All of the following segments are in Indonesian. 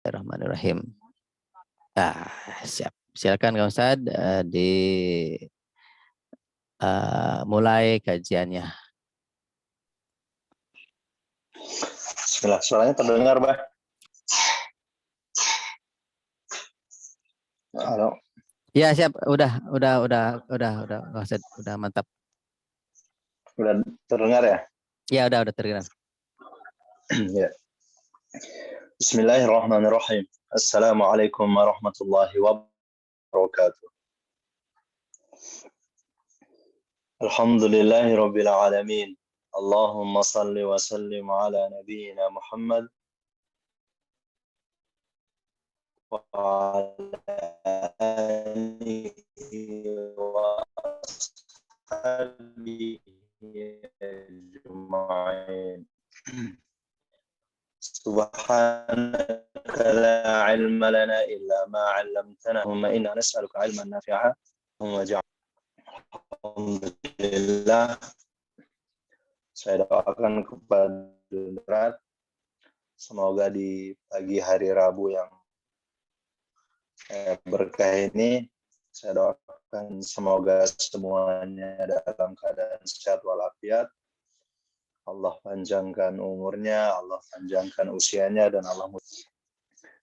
Bismillahirrahmanirrahim. Siap. Silakan Kang Ustadz mulai kajiannya. Bismillah, suaranya terdengar, Bah? Halo. Ya, siap. Udah, Kang Ustadz. Udah mantap. Udah terdengar ya? Ya, udah terdengar. Ya. Bismillahirrahmanirrahim. Assalamualaikum warahmatullahi wabarakatuh. Alhamdulillahi rabbil alamin. Allahumma salli wa sallim ala nabiyyina Muhammad wa ala alihi wa ashabihi ajma'in. سبحانك لا علم لنا إلا ما علمتنا اللهم إنا نسألك علما نافعا Alhamdulillah, saya doakan kepada semoga di pagi hari Rabu yang berkah ini, saya doakan semoga semuanya dalam keadaan sehat walafiat. Allah panjangkan umurnya, Allah panjangkan usianya, dan Allah.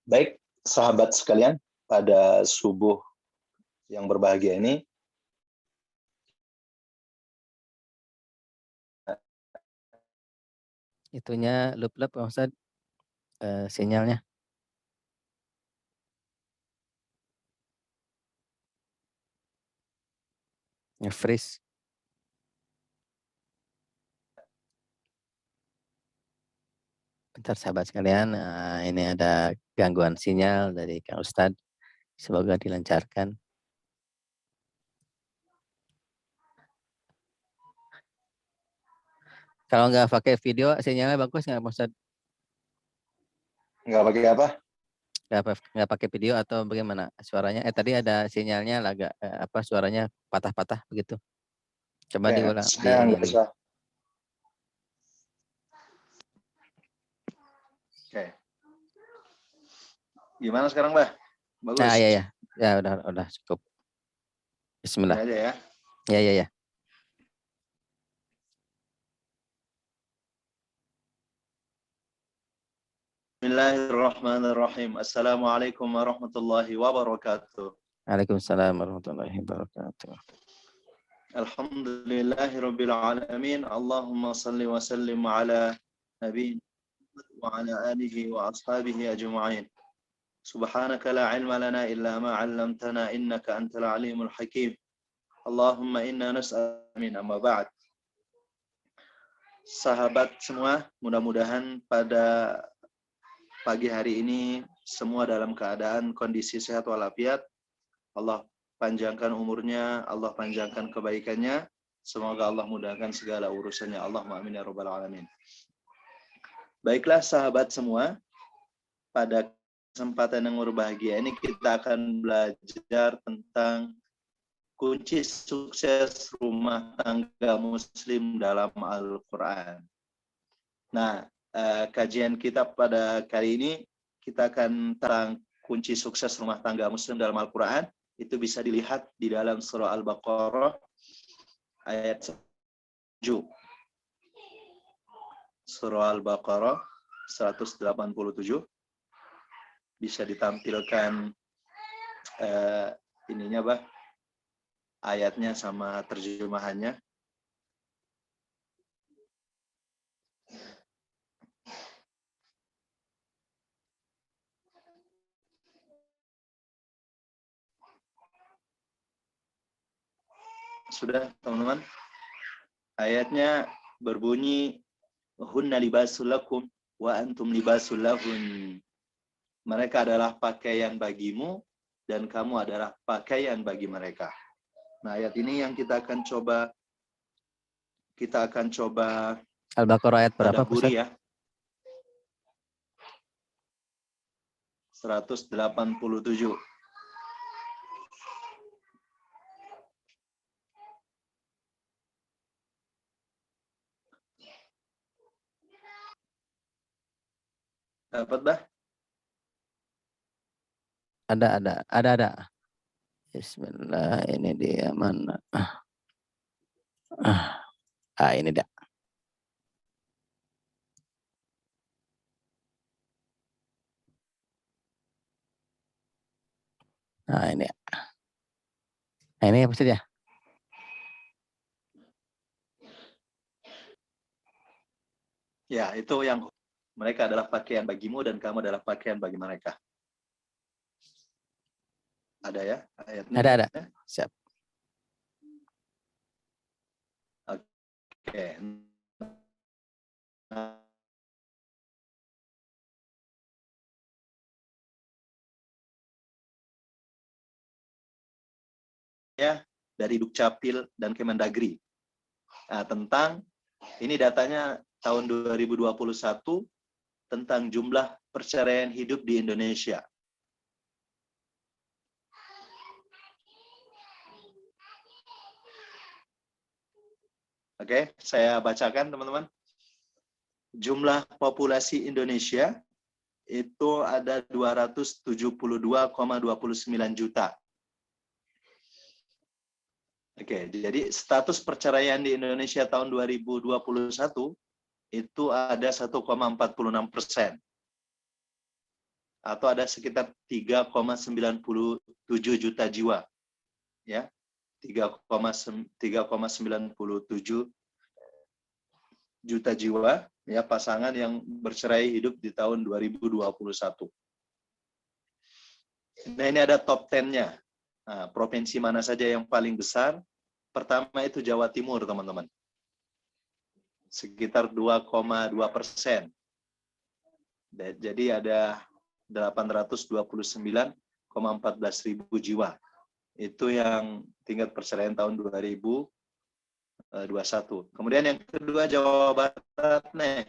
Baik, sahabat sekalian, pada subuh yang berbahagia ini, Itunya lup-lup Kang Ustadz, sinyalnya. Nge-freeze. Bentar sahabat sekalian, ini ada gangguan sinyal dari Kang Ustadz. Semoga dilancarkan. Kalau nggak pakai video, sinyalnya bagus nggak Kang Ustadz? nggak pakai apa? Nggak pakai video atau bagaimana suaranya? Tadi ada sinyalnya agak suaranya patah-patah begitu. Coba diulang di Saya ini nggak lagi. bisa. Oke. Gimana sekarang, Mbak? Bagus. Nah, ya, udah cukup. Bismillah. Ini aja ya. Ya. Bismillahirrahmanirrahim. Assalamualaikum warahmatullahi wabarakatuh. Waalaikumsalam warahmatullahi wabarakatuh. Alhamdulillahirabbil alamin. Allahumma salli wa sallim ala nabiyyina wa ala alihi wa ashabihi ajma'in. Subhanaka la ilma lana illa ma 'allamtana innaka antal alimul hakim. Allahumma inna nas'aluka min amma ba'd. Sahabat semua, mudah-mudahan pada pagi hari ini semua dalam keadaan kondisi sehat walafiat. Allah panjangkan umurnya, Allah panjangkan kebaikannya. Semoga Allah mudahkan segala urusannya. Allahumma amin ya rabbal alamin. Baiklah sahabat semua, pada kesempatan yang berbahagia ini kita akan belajar tentang kunci sukses rumah tangga muslim dalam Al-Quran. Nah, kajian kita pada kali ini kita akan tentang kunci sukses rumah tangga muslim dalam Al-Quran. Itu bisa dilihat di dalam surah Al-Baqarah ayat 7. Surah Al-Baqarah 187. Bisa ditampilkan ininya, Bah, ayatnya sama terjemahannya. Sudah, teman-teman? Ayatnya berbunyi, hunna libasul lakum wa antum libasul lahun. Mereka adalah pakaian bagimu dan kamu adalah pakaian bagi mereka. Nah, ayat ini yang kita akan coba Al-Baqarah ayat berapa, Ustaz? ya. 187. Dapat, Bah? Ada. Bismillah, ini dia mana? Ini dia. Nah, ini. Nah, ini apa saja? Ya, itu yang mereka adalah pakaian bagimu dan kamu adalah pakaian bagi mereka. Ada ya ayatnya? Ada. Siap. Oke. Nah, ya, dari Dukcapil dan Kemendagri. Nah, tentang ini datanya tahun 2021 tentang jumlah perceraian hidup di Indonesia. Oke, saya bacakan teman-teman. Jumlah populasi Indonesia itu ada 272,29 juta. Oke, jadi status perceraian di Indonesia tahun 2021 itu ada 1,46%. Atau ada sekitar 3,97 juta jiwa. Ya, 3,97 juta jiwa ya pasangan yang bercerai hidup di tahun 2021. Nah, ini ada top 10-nya. Nah, provinsi mana saja yang paling besar? Pertama itu Jawa Timur, teman-teman. Sekitar 2,2%. Jadi ada 829,14 ribu jiwa. Itu yang tingkat perceraian tahun 2021. Kemudian yang kedua Jawa Barat nih.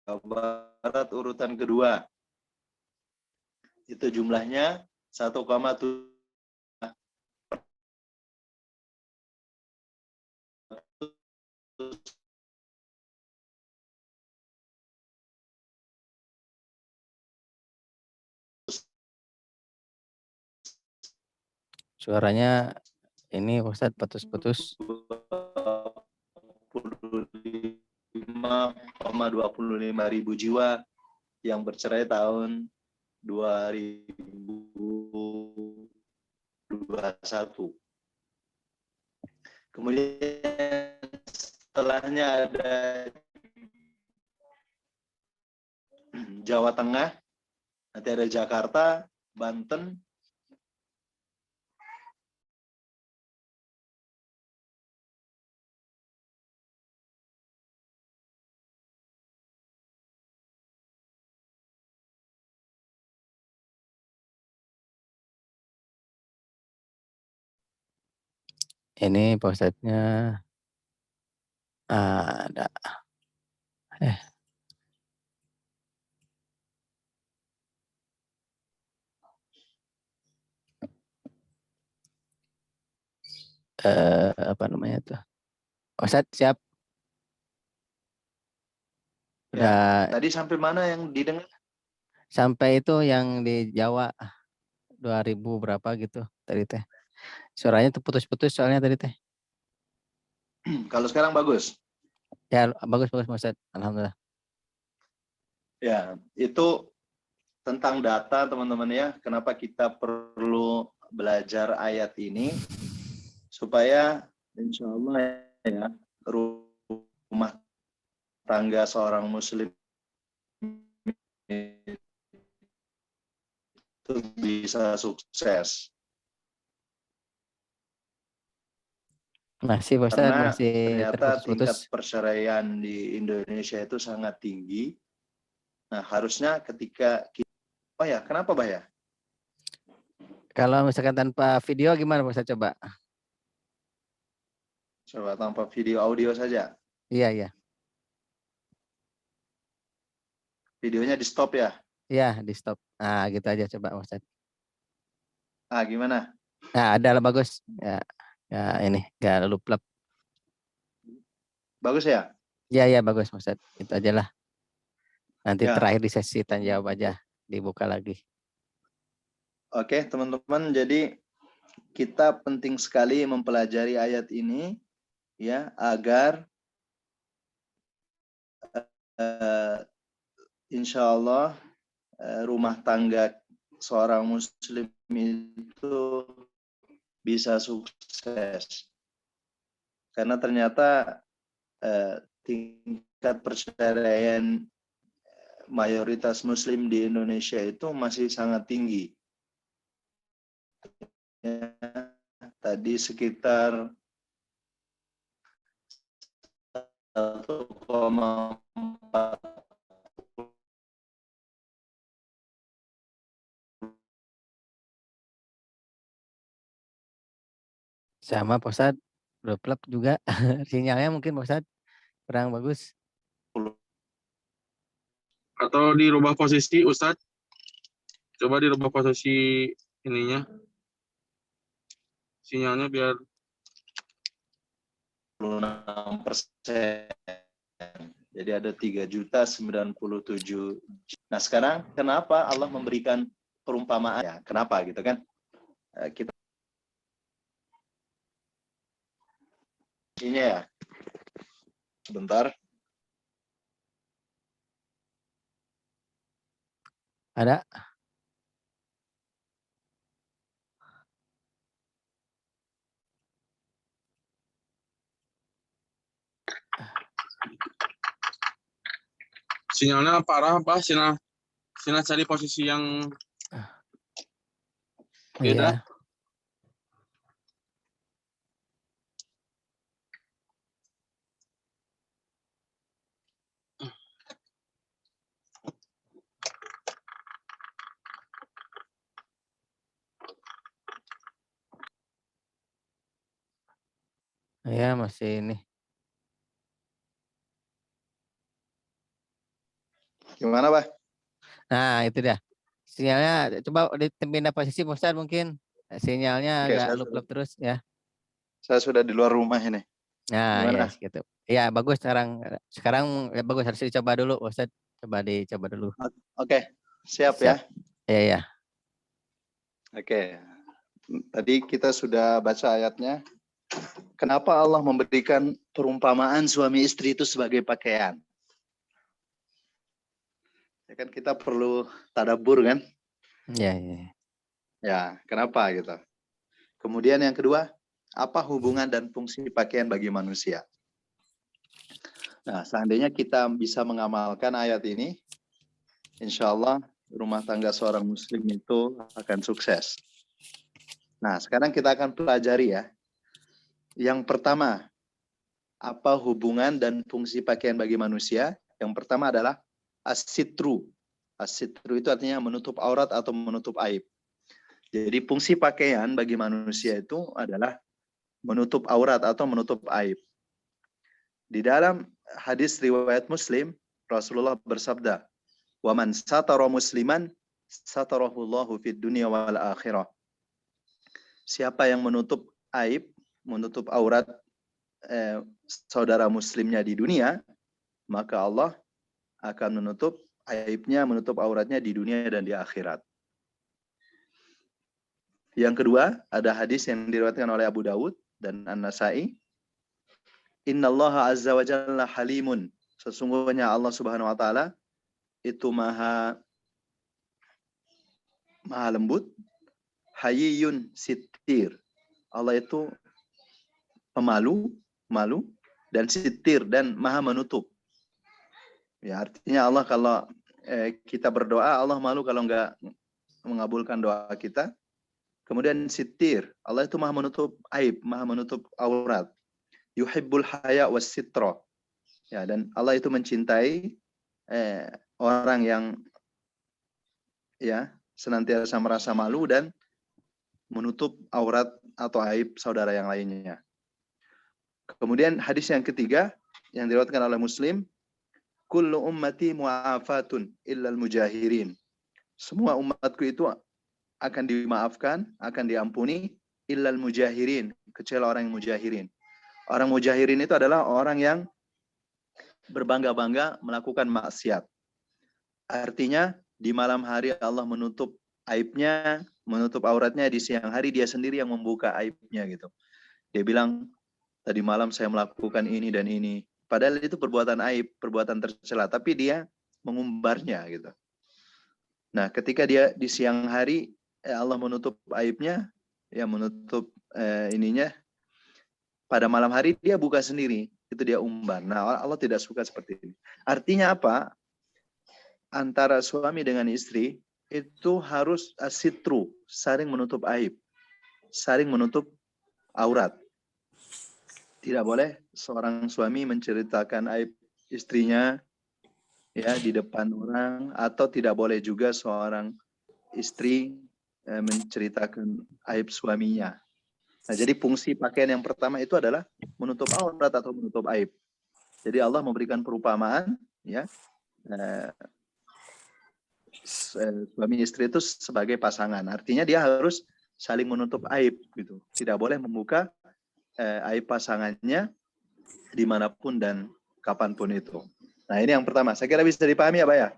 Jawa Barat urutan kedua. Itu jumlahnya 1,7. Suaranya ini Ustadz putus-putus. 25,25 ribu jiwa yang bercerai tahun 2021. Kemudian setelahnya ada Jawa Tengah, nanti ada Jakarta, Banten, Ini Pak Ustadznya ada. Apa namanya tuh? Ustadz siap. ya. Udah Tadi sampai mana yang didengar? sampai itu yang di Jawa 2000 berapa gitu tadi teh. Suaranya tuh putus-putus soalnya tadi teh. Kalau sekarang bagus. Ya bagus Pak Ustadz. Alhamdulillah. Ya, itu tentang data teman-teman ya. Kenapa kita perlu belajar ayat ini supaya insya Allah ya rumah tangga seorang muslim itu bisa sukses. Masih Pak Ustadz, Karena masih ternyata tingkat terputus-putus. perceraian di Indonesia itu sangat tinggi. Nah, harusnya ketika oh ya, kenapa Bah ya? Kalau misalkan tanpa video gimana Pak Ustadz coba? Coba tanpa video audio saja. Iya. Videonya di stop ya. Iya, di stop. Nah, gitu aja coba Pak Ustadz. Gimana? Nah, ada lah bagus. Ya ini enggak lupa. Bagus ya? Iya, bagus Pak Ustadz. Itu aja lah. Nanti Ya. terakhir di sesi tanya jawab aja dibuka lagi. Oke, teman-teman, jadi kita penting sekali mempelajari ayat ini ya agar insya Allah rumah tangga seorang muslim itu bisa sukses. Karena ternyata tingkat perceraian mayoritas muslim di Indonesia itu masih sangat tinggi. Ya, tadi sekitar 1,4 Sama Pak Ustadz, klub juga sinyalnya mungkin Pak Ustadz kurang bagus. Atau dirubah posisi Ustadz, coba dirubah posisi ininya, sinyalnya biar 6%. Jadi ada 3.097.000. Nah sekarang kenapa Allah memberikan perumpamaan? Ya, kenapa gitu kan? Kita ini ya. Sebentar. Ada? sinyalnya parah, Pak. Sina cari posisi yang beda. Iya. Iya, masih ini. Gimana, Pak? Nah, itu dah. Sinyalnya coba dipindah posisi Pak Ustadz mungkin. Sinyalnya Oke, agak lup-lup terus ya. saya sudah di luar rumah ini. Nah, Gimana? ya gitu. Ya, bagus sekarang. Sekarang ya, bagus, harus dicoba dulu Pak Ustadz. Coba dicoba dulu. Oke, siap Siap. ya. Iya, iya. Oke. Tadi kita sudah baca ayatnya. Kenapa Allah memberikan perumpamaan suami istri itu sebagai pakaian? Ya kan kita perlu tadabbur kan? Iya, iya. Ya, kenapa gitu? Kemudian yang kedua, apa hubungan dan fungsi pakaian bagi manusia? Nah, seandainya kita bisa mengamalkan ayat ini, insya Allah rumah tangga seorang muslim itu akan sukses. Nah, sekarang kita akan pelajari ya. Yang pertama, apa hubungan dan fungsi pakaian bagi manusia? Yang pertama adalah as-sitru. As-sitru itu artinya menutup aurat atau menutup aib. Jadi fungsi pakaian bagi manusia itu adalah menutup aurat atau menutup aib. Di dalam hadis riwayat Muslim, Rasulullah bersabda, "Wa man satara musliman satarahullahu fid dunya wal akhirah." Siapa yang menutup aib, menutup aurat saudara muslimnya di dunia, maka Allah akan menutup aibnya, menutup auratnya di dunia dan di akhirat. Yang kedua, ada hadis yang diriwayatkan oleh Abu Dawud dan An-Nasai. Innallaha azza wa jalla halimun. Sesungguhnya Allah Subhanahu wa taala itu maha lembut, hayyun sittir. Allah itu pemalu, malu, dan sittir, dan maha menutup. Ya, artinya Allah kalau kita berdoa, Allah malu kalau enggak mengabulkan doa kita. Kemudian sittir, Allah itu maha menutup aib, maha menutup aurat. Yuhibbul haya was sitra. Ya, dan Allah itu mencintai orang yang ya senantiasa merasa malu dan menutup aurat atau aib saudara yang lainnya. Kemudian hadis yang ketiga yang diriwayatkan oleh Muslim, kullu ummati mu'afatun illal mujahirin. Semua umatku itu akan dimaafkan, akan diampuni illal mujahirin, kecuali orang yang mujahirin. Orang mujahirin itu adalah orang yang berbangga-bangga melakukan maksiat. Artinya di malam hari Allah menutup aibnya, menutup auratnya di siang hari, dia sendiri yang membuka aibnya gitu. Dia bilang, tadi malam saya melakukan ini dan ini. Padahal itu perbuatan aib, perbuatan tercela, tapi dia mengumbarnya gitu. Nah, ketika dia di siang hari Allah menutup aibnya, ya menutup ininya, pada malam hari dia buka sendiri, itu dia umbar. Nah, Allah tidak suka seperti ini. Artinya apa? Antara suami dengan istri itu harus asitru, saling menutup aib, saling menutup aurat. Tidak boleh seorang suami menceritakan aib istrinya ya di depan orang, atau tidak boleh juga seorang istri menceritakan aib suaminya. Nah, jadi fungsi pakaian yang pertama itu adalah menutup aurat atau menutup aib. Jadi Allah memberikan perumpamaan ya, suami istri itu sebagai pasangan. Artinya dia harus saling menutup aib gitu. Tidak boleh membuka aib pasangannya dimanapun dan kapanpun itu. Nah, ini yang pertama. Saya kira bisa dipahami ya, Pak ya?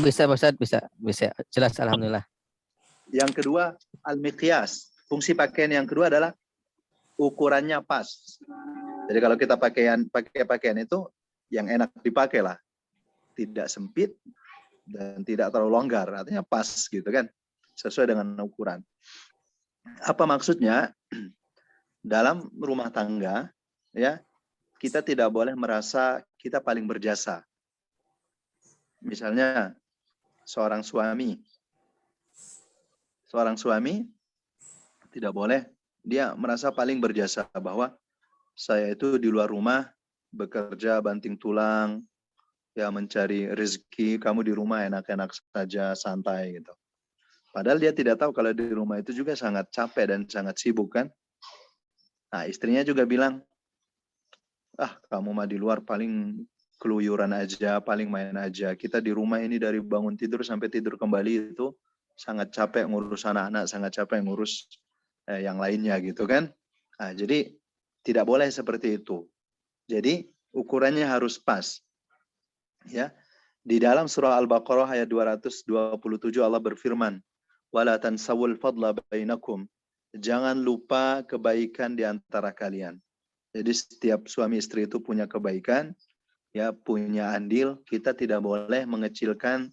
Bisa, Pak Ustadz, bisa. Jelas, alhamdulillah. Yang kedua, al-miqyas. Fungsi pakaian yang kedua adalah ukurannya pas. Jadi kalau kita pakai pakaian itu yang enak dipakai lah. Tidak sempit dan tidak terlalu longgar. Artinya pas gitu kan. Sesuai dengan ukuran. Apa maksudnya? Dalam rumah tangga, ya, kita tidak boleh merasa kita paling berjasa. Misalnya seorang suami tidak boleh dia merasa paling berjasa, bahwa saya itu di luar rumah bekerja banting tulang, ya mencari rezeki, kamu di rumah enak-enak saja, santai gitu. Padahal dia tidak tahu kalau di rumah itu juga sangat capek dan sangat sibuk kan. Nah, istrinya juga bilang, kamu mah di luar paling keluyuran aja, paling main aja. Kita di rumah ini dari bangun tidur sampai tidur kembali itu sangat capek ngurus anak-anak, sangat capek ngurus yang lainnya gitu kan. Nah, jadi tidak boleh seperti itu. Jadi ukurannya harus pas. Ya. Di dalam surah Al-Baqarah ayat 227 Allah berfirman, "Wala tansawul fadla bainakum." Jangan lupa kebaikan di antara kalian. Jadi setiap suami istri itu punya kebaikan, ya punya andil. Kita tidak boleh mengecilkan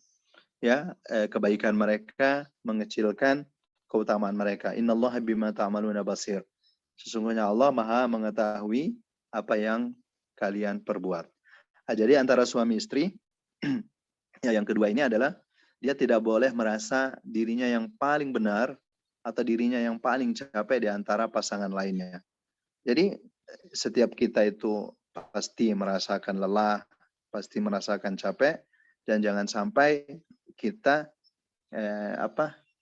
ya kebaikan mereka, mengecilkan keutamaan mereka. Innallaha bima ta'maluna basir. Sesungguhnya Allah Maha mengetahui apa yang kalian perbuat. Nah, jadi antara suami istri ya yang kedua ini adalah dia tidak boleh merasa dirinya yang paling benar atau dirinya yang paling capek di antara pasangan lainnya. Jadi setiap kita itu pasti merasakan lelah, pasti merasakan capek, dan jangan sampai kita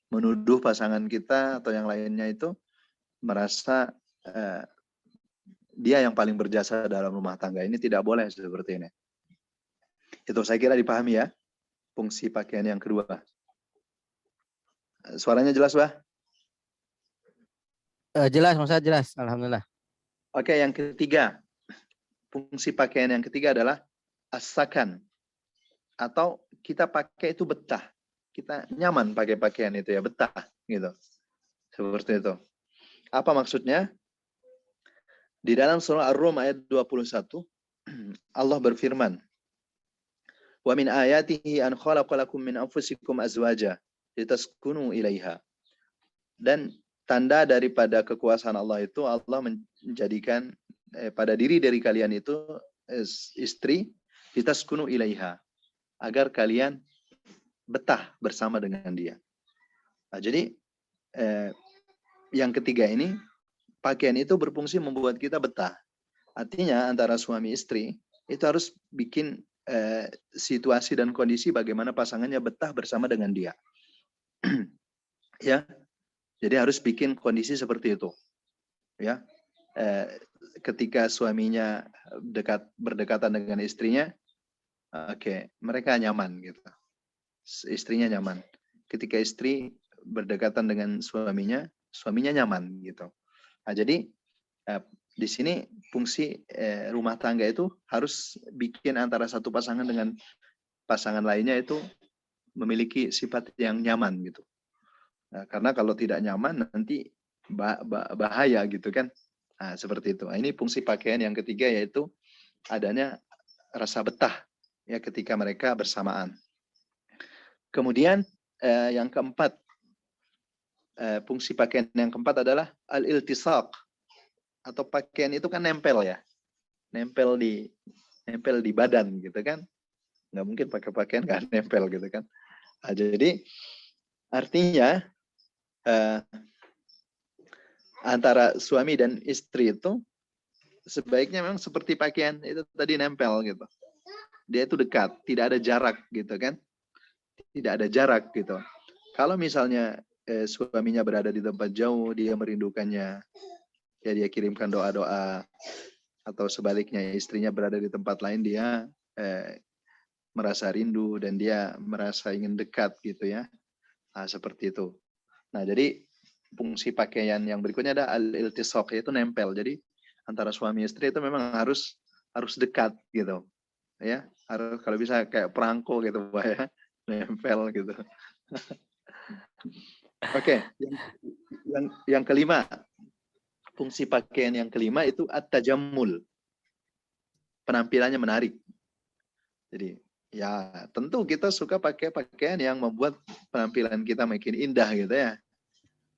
menuduh pasangan kita atau yang lainnya itu merasa dia yang paling berjasa dalam rumah tangga. Ini tidak boleh seperti ini. Itu saya kira dipahami ya, fungsi pakaian yang kedua. Suaranya jelas, Bah? Jelas, Mas, jelas. Alhamdulillah. Oke, yang ketiga. Fungsi pakaian yang ketiga adalah as-sakan. Atau kita pakai itu betah. Kita nyaman pakai pakaian itu ya, betah gitu. Seperti itu. Apa maksudnya? Di dalam surah Ar-Rum ayat 21 Allah berfirman, "Wa min ayatihi an khalaqalakum min anfusikum azwaja litaskunu ilaiha." Dan tanda daripada kekuasaan Allah itu Allah menjadikan pada diri dari kalian itu istri litaskunu ilaiha, agar kalian betah bersama dengan dia. Nah, jadi yang ketiga ini, pakaian itu berfungsi membuat kita betah. Artinya antara suami istri itu harus bikin situasi dan kondisi bagaimana pasangannya betah bersama dengan dia. Ya, jadi harus bikin kondisi seperti itu. Ya, ketika suaminya berdekatan dengan istrinya, mereka nyaman gitu. Istrinya nyaman. Ketika istri berdekatan dengan suaminya nyaman gitu. Nah, jadi di sini fungsi rumah tangga itu harus bikin antara satu pasangan dengan pasangan lainnya itu memiliki sifat yang nyaman gitu. Nah, karena kalau tidak nyaman nanti bahaya gitu kan. Nah, seperti itu. Nah, ini fungsi pakaian yang ketiga, yaitu adanya rasa betah ya ketika mereka bersamaan. Kemudian yang keempat, fungsi pakaian yang keempat adalah al-iltisaq, atau pakaian itu kan nempel ya. Nempel di badan gitu kan. Nggak mungkin pakai pakaian nggak nempel gitu kan. Nah, jadi artinya antara suami dan istri itu sebaiknya memang seperti pakaian itu tadi, nempel gitu. Dia itu dekat, tidak ada jarak gitu kan. Tidak ada jarak gitu. Kalau misalnya suaminya berada di tempat jauh, dia merindukannya, ya dia kirimkan doa-doa, atau sebaliknya istrinya berada di tempat lain, dia merasa rindu dan dia merasa ingin dekat gitu ya. Nah, seperti itu. Nah, jadi fungsi pakaian yang berikutnya ada al-iltisaq, yaitu nempel. Jadi antara suami istri itu memang harus dekat gitu. Ya, harus kalau bisa kayak perangko gitu Pak ya. Nempel gitu. Oke, yang kelima, fungsi pakaian yang kelima itu at-tajammul. Penampilannya menarik. Jadi ya tentu kita suka pakai pakaian yang membuat penampilan kita makin indah gitu ya.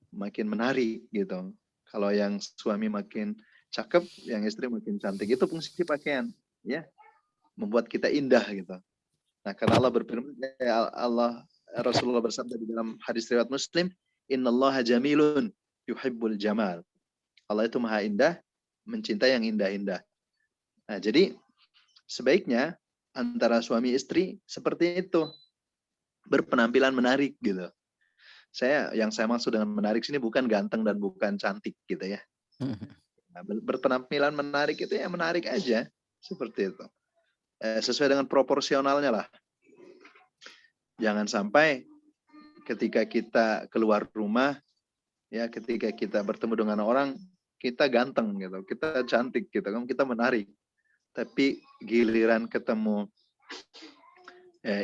Makin menarik gitu. Kalau yang suami makin cakep, yang istri makin cantik. Itu fungsi pakaian, ya. Membuat kita indah gitu. Nah, karena Allah berfirman, Rasulullah bersabda di dalam hadis riwayat Muslim, "Innallaha jamilun yuhibbul jamal." Allah itu maha indah, mencintai yang indah-indah. Nah, jadi sebaiknya antara suami istri seperti itu, berpenampilan menarik gitu. Yang saya maksud dengan menarik sini bukan ganteng dan bukan cantik gitu ya. Nah, berpenampilan menarik itu ya menarik aja, seperti itu. Sesuai dengan proporsionalnya lah. Jangan sampai ketika kita keluar rumah, ya ketika kita bertemu dengan orang, kita ganteng gitu, kita cantik gitu, kita menarik. Tapi giliran ketemu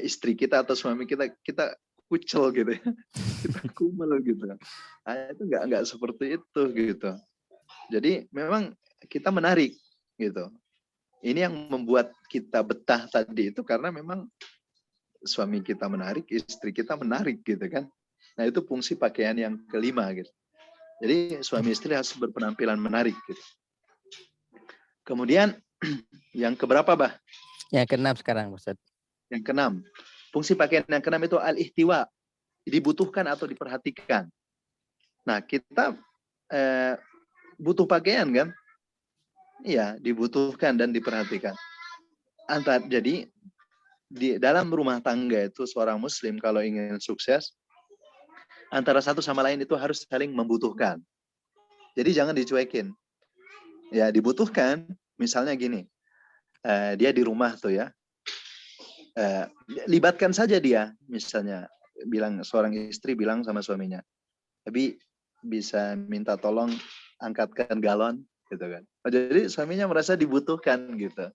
istri kita atau suami kita kucel gitu ya, kita kumel gitu. Nah, itu nggak seperti itu gitu. Jadi memang kita menarik gitu. Ini yang membuat kita betah tadi itu karena memang suami kita menarik, istri kita menarik gitu kan. Nah, itu fungsi pakaian yang kelima gitu. Jadi suami istri harus berpenampilan menarik gitu. Kemudian yang keberapa, Bah? Yang keenam sekarang, Ustaz. Yang keenam. Fungsi pakaian yang keenam itu al-ihtiwa, dibutuhkan atau diperhatikan. Nah, kita butuh pakaian kan? Iya, dibutuhkan dan diperhatikan. Jadi di dalam rumah tangga itu seorang muslim kalau ingin sukses, antara satu sama lain itu harus saling membutuhkan. Jadi jangan dicuekin. Ya, dibutuhkan. Misalnya gini, dia di rumah tuh ya, libatkan saja dia. Misalnya seorang istri bilang sama suaminya, tapi bisa minta tolong angkatkan galon gitu kan. Jadi suaminya merasa dibutuhkan gitu.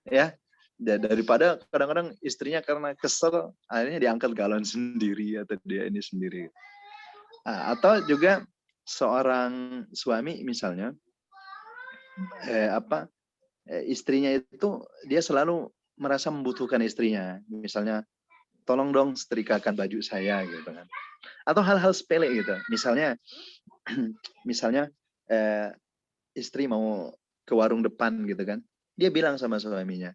Ya, daripada kadang-kadang istrinya karena kesel akhirnya diangkat galon sendiri atau dia ini sendiri. Nah, atau juga seorang suami misalnya istrinya itu dia selalu merasa membutuhkan istrinya. Misalnya, tolong dong setrikakan baju saya gitu kan. Atau hal-hal sepele gitu. Misalnya istri mau ke warung depan gitu kan. Dia bilang sama suaminya,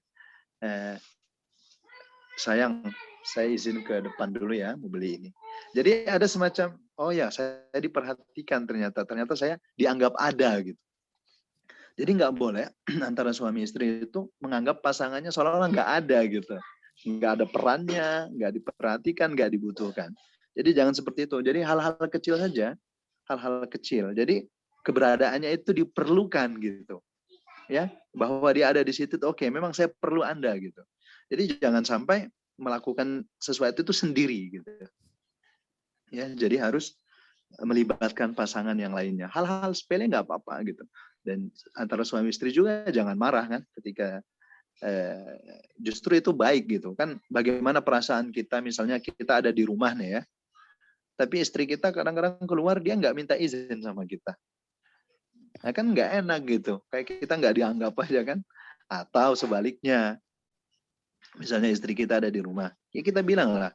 sayang, saya izin ke depan dulu ya mau beli ini. Jadi ada semacam, oh ya saya diperhatikan ternyata saya dianggap ada gitu. Jadi nggak boleh antara suami istri itu menganggap pasangannya seolah-olah nggak ada gitu. Nggak ada perannya, nggak diperhatikan, nggak dibutuhkan. Jadi jangan seperti itu. Jadi hal-hal kecil saja, hal-hal kecil. Jadi keberadaannya itu diperlukan gitu. Ya, bahwa dia ada di situ, oke, memang saya perlu Anda gitu. Jadi jangan sampai melakukan sesuatu itu sendiri gitu. Ya, jadi harus melibatkan pasangan yang lainnya. Hal-hal sepele nggak apa-apa gitu. Dan antara suami istri juga jangan marah kan ketika justru itu baik gitu kan. Bagaimana perasaan kita misalnya kita ada di rumah nih ya, tapi istri kita kadang-kadang keluar dia nggak minta izin sama kita. Nah kan nggak enak gitu, kayak kita nggak dianggap aja kan. Atau sebaliknya, misalnya istri kita ada di rumah, ya kita bilang lah,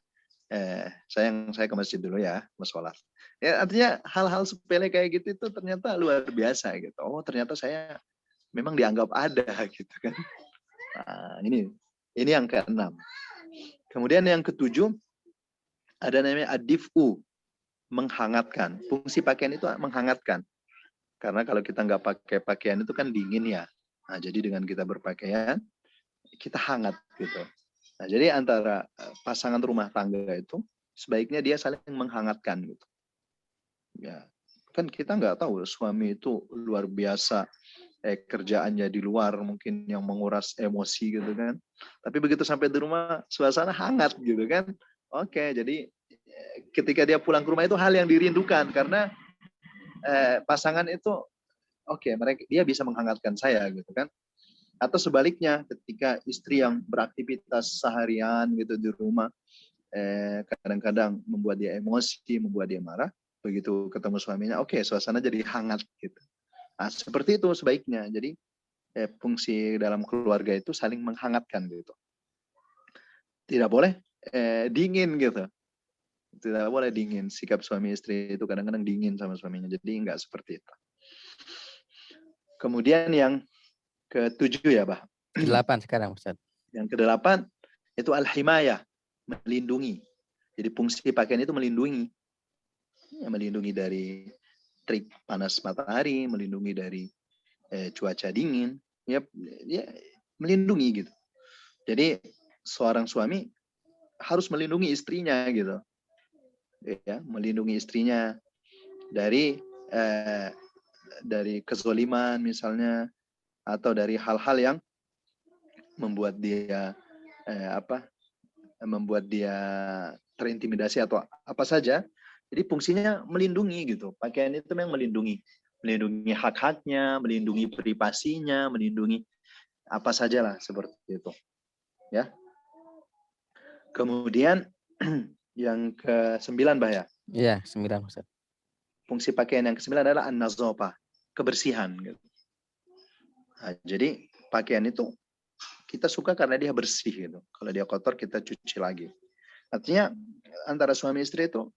sayang saya ke masjid dulu ya, mau sholat. Ya artinya hal-hal sepele kayak gitu itu ternyata luar biasa gitu. Oh ternyata saya memang dianggap ada gitu kan. Nah, ini yang keenam. Kemudian yang ketujuh ada namanya adifu, menghangatkan. Fungsi pakaian itu menghangatkan. Karena kalau kita nggak pakai pakaian itu kan dingin ya. Nah, jadi dengan kita berpakaian, kita hangat gitu. Nah, jadi antara pasangan rumah tangga itu sebaiknya dia saling menghangatkan gitu. Ya, kan kita nggak tahu suami itu luar biasa kerjaannya di luar mungkin yang menguras emosi gitu kan. Tapi begitu sampai di rumah suasana hangat gitu kan. Oke, jadi ketika dia pulang ke rumah itu hal yang dirindukan karena pasangan itu mereka dia bisa menghangatkan saya gitu kan. Atau sebaliknya ketika istri yang beraktivitas seharian gitu di rumah kadang-kadang membuat dia emosi, membuat dia marah, begitu ketemu suaminya suasana jadi hangat gitu. Nah, seperti itu sebaiknya. Jadi fungsi dalam keluarga itu saling menghangatkan gitu. Tidak boleh dingin gitu. Tidak boleh dingin. Sikap suami istri itu kadang-kadang dingin sama suaminya. Jadi enggak seperti itu. Kemudian yang ketujuh ya, Bah. 8 sekarang, Ustaz. Yang ke-8 itu al-himayah, melindungi. Jadi fungsi pakaian itu melindungi. Ya, melindungi dari terik panas matahari, melindungi dari cuaca dingin, ya melindungi gitu. Jadi seorang suami harus melindungi istrinya gitu. Ya, melindungi istrinya dari kezaliman misalnya, atau dari hal-hal yang membuat dia membuat dia terintimidasi atau apa saja. Jadi fungsinya melindungi gitu. Pakaian itu memang melindungi hak-haknya, melindungi privasinya, melindungi apa sajalah seperti itu. Ya. Kemudian yang ke-9, Bah ya. Iya, 9, Ustaz. Fungsi pakaian yang ke-9 adalah an-nazafah, kebersihan gitu. Nah, jadi pakaian itu kita suka karena dia bersih gitu. Kalau dia kotor kita cuci lagi. Artinya antara suami istri itu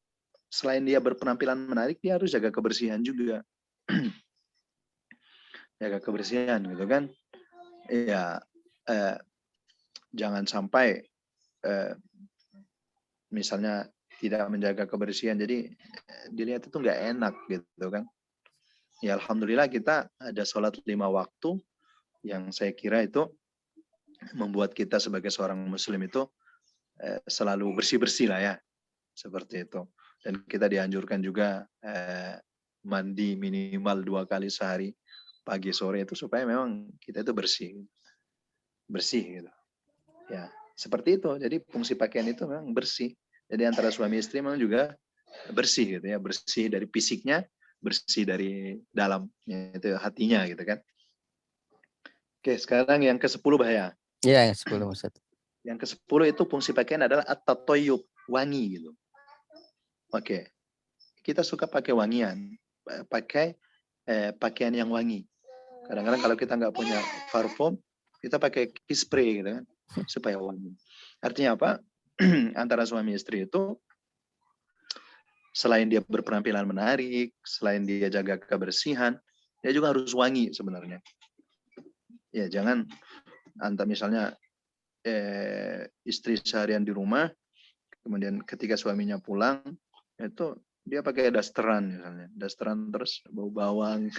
selain dia berpenampilan menarik, dia harus jaga kebersihan juga. Jaga kebersihan gitu kan. Ya jangan sampai misalnya tidak menjaga kebersihan, jadi dilihat itu nggak enak gitu kan. Ya alhamdulillah kita ada sholat 5 waktu yang saya kira itu membuat kita sebagai seorang muslim itu selalu bersih-bersih lah ya. Seperti itu. Dan kita dianjurkan juga mandi minimal 2 kali sehari, pagi sore itu supaya memang kita itu bersih gitu. Ya, seperti itu. Jadi fungsi pakaian itu memang bersih. Jadi antara suami istri memang juga bersih gitu ya, bersih dari fisiknya, bersih dari dalamnya itu hatinya gitu kan. Oke, sekarang yang ke-10 Bah ya. Iya, yang 10, Ustaz. Yang ke-10 itu fungsi pakaian adalah at-tatayyub, wangi gitu. Oke. Kita suka pakai wangian, pakai pakaian yang wangi. Kadang-kadang kalau kita nggak punya parfum, kita pakai key spray gitu kan, supaya wangi. Artinya apa? Antara suami istri itu selain dia berpenampilan menarik, selain dia jaga kebersihan, dia juga harus wangi sebenarnya. Ya jangan misalnya istri seharian di rumah, kemudian ketika suaminya pulang itu dia pakai dasteran misalnya, dasteran terus bau bawang.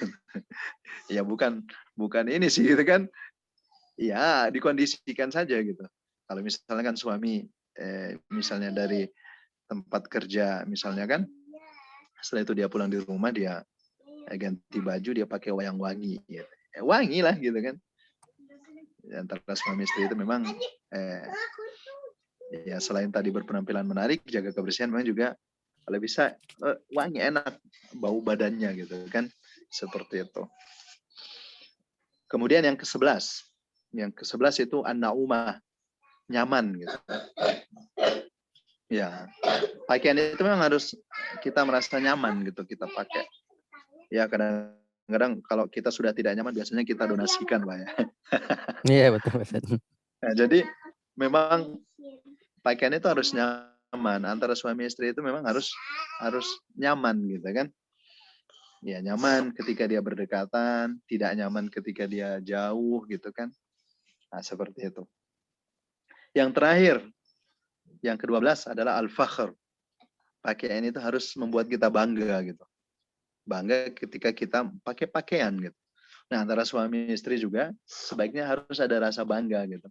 Ya bukan ini sih gitu kan. Ya dikondisikan saja gitu. Kalau misalnya kan suami misalnya dari tempat kerja misalnya kan, setelah itu dia pulang di rumah dia ganti baju, dia pakai yang wangi gitu. Wangi lah gitu kan. Antara suami istri itu memang ya selain tadi berpenampilan menarik, jaga kebersihan, memang juga kalau bisa wangi, enak bau badannya gitu kan, seperti itu. Kemudian yang ke-11 Yang ke-11 itu an-naumah, nyaman gitu. Ya, pakaian itu memang harus kita merasa nyaman gitu kita pakai. Ya, kadang-kadang kalau kita sudah tidak nyaman biasanya kita donasikan, Pak ya. Iya betul Ustaz. Nah, jadi memang pakaian itu harus nyaman. Antara suami istri itu memang harus nyaman gitu kan. Ya, nyaman ketika dia berdekatan, tidak nyaman ketika dia jauh gitu kan. Nah, seperti itu. Yang terakhir, yang ke-12 adalah al-fakhr. Pakaian itu harus membuat kita bangga gitu. Bangga ketika kita pakai pakaian gitu. Nah, antara suami istri juga sebaiknya harus ada rasa bangga gitu.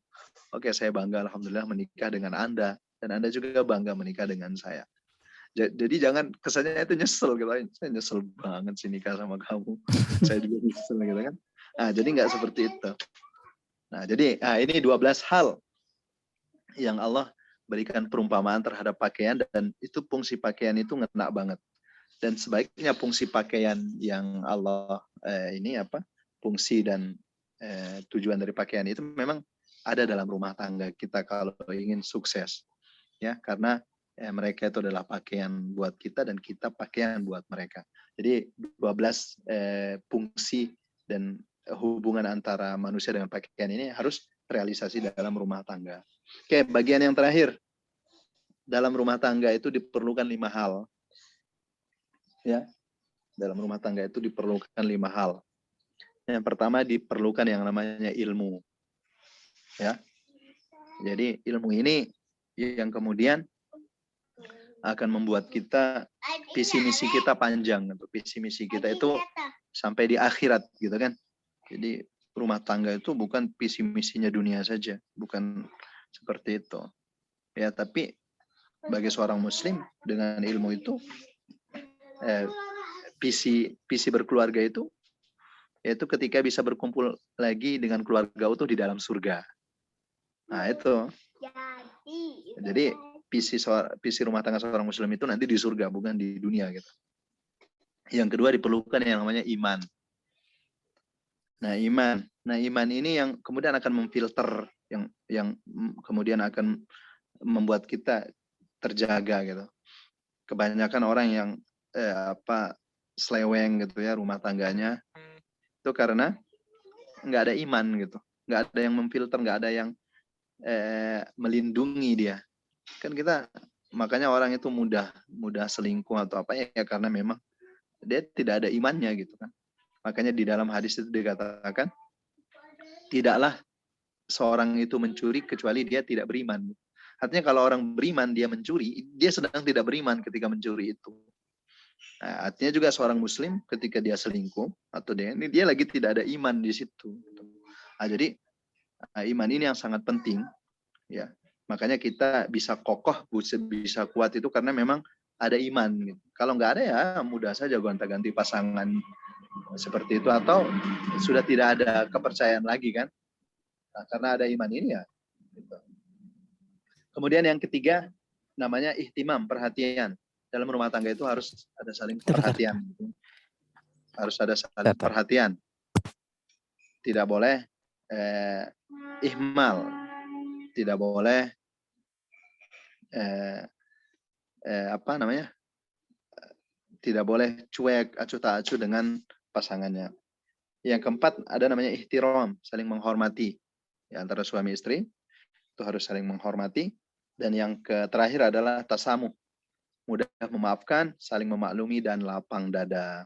Oke, saya bangga alhamdulillah menikah dengan Anda dan Anda juga bangga menikah dengan saya. Jadi jangan kesannya itu nyesel gitu. Saya nyesel banget sih nikah sama kamu. Saya juga nyesel gitu kan. Nah, jadi nggak seperti itu. Nah, jadi ini 12 hal yang Allah berikan perumpamaan terhadap pakaian dan itu fungsi pakaian itu ngena banget. Dan sebaiknya fungsi pakaian yang Allah fungsi dan tujuan dari pakaian itu memang ada dalam rumah tangga kita kalau ingin sukses. Ya, karena mereka itu adalah pakaian buat kita dan kita pakaian buat mereka. Jadi 12 fungsi dan hubungan antara manusia dengan pakaian ini harus realisasi dalam rumah tangga. Oke, bagian yang terakhir. Dalam rumah tangga itu diperlukan 5 hal. Ya. Dalam rumah tangga itu diperlukan 5 hal. Yang pertama diperlukan yang namanya ilmu. Ya. Jadi ilmu ini yang kemudian akan membuat kita visi misi kita panjang. Visi misi kita itu sampai di akhirat gitu kan. Jadi rumah tangga itu bukan visi misinya dunia saja, bukan seperti itu. Ya, tapi bagi seorang muslim dengan ilmu itu visi berkeluarga itu yaitu ketika bisa berkumpul lagi dengan keluarga utuh di dalam surga. Nah, itu. Jadi visi rumah tangga seorang muslim itu nanti di surga, bukan di dunia gitu. Yang kedua diperlukan yang namanya iman. Nah, iman ini yang kemudian akan memfilter yang kemudian akan membuat kita terjaga gitu. Kebanyakan orang yang seleweng gitu ya rumah tangganya itu karena nggak ada iman gitu, nggak ada yang memfilter, nggak ada yang melindungi dia. Kan kita makanya orang itu mudah selingkuh atau apa ya karena memang dia tidak ada imannya gitu kan. Makanya di dalam hadis itu dikatakan tidaklah seorang itu mencuri kecuali dia tidak beriman. Artinya kalau orang beriman dia mencuri, dia sedang tidak beriman ketika mencuri itu. Nah, artinya juga seorang muslim ketika dia selingkuh atau dia lagi tidak ada iman di situ. Nah, jadi iman ini yang sangat penting ya. Makanya kita bisa kokoh, bisa kuat itu karena memang ada iman gitu. Kalau nggak ada ya mudah saja gonta-ganti pasangan seperti itu atau sudah tidak ada kepercayaan lagi kan. Nah, karena ada iman ini ya. Gitu. Kemudian yang ketiga namanya ihtimam, perhatian. Dalam rumah tangga itu harus ada saling perhatian. Harus ada saling perhatian. Tidak boleh ihmal. Tidak boleh tidak boleh cuek, acuh tak acuh dengan pasangannya. Yang keempat ada namanya ihtiram, saling menghormati. Ya, antara suami istri itu harus saling menghormati. Dan yang terakhir adalah tasamuh, mudah memaafkan, saling memaklumi dan lapang dada.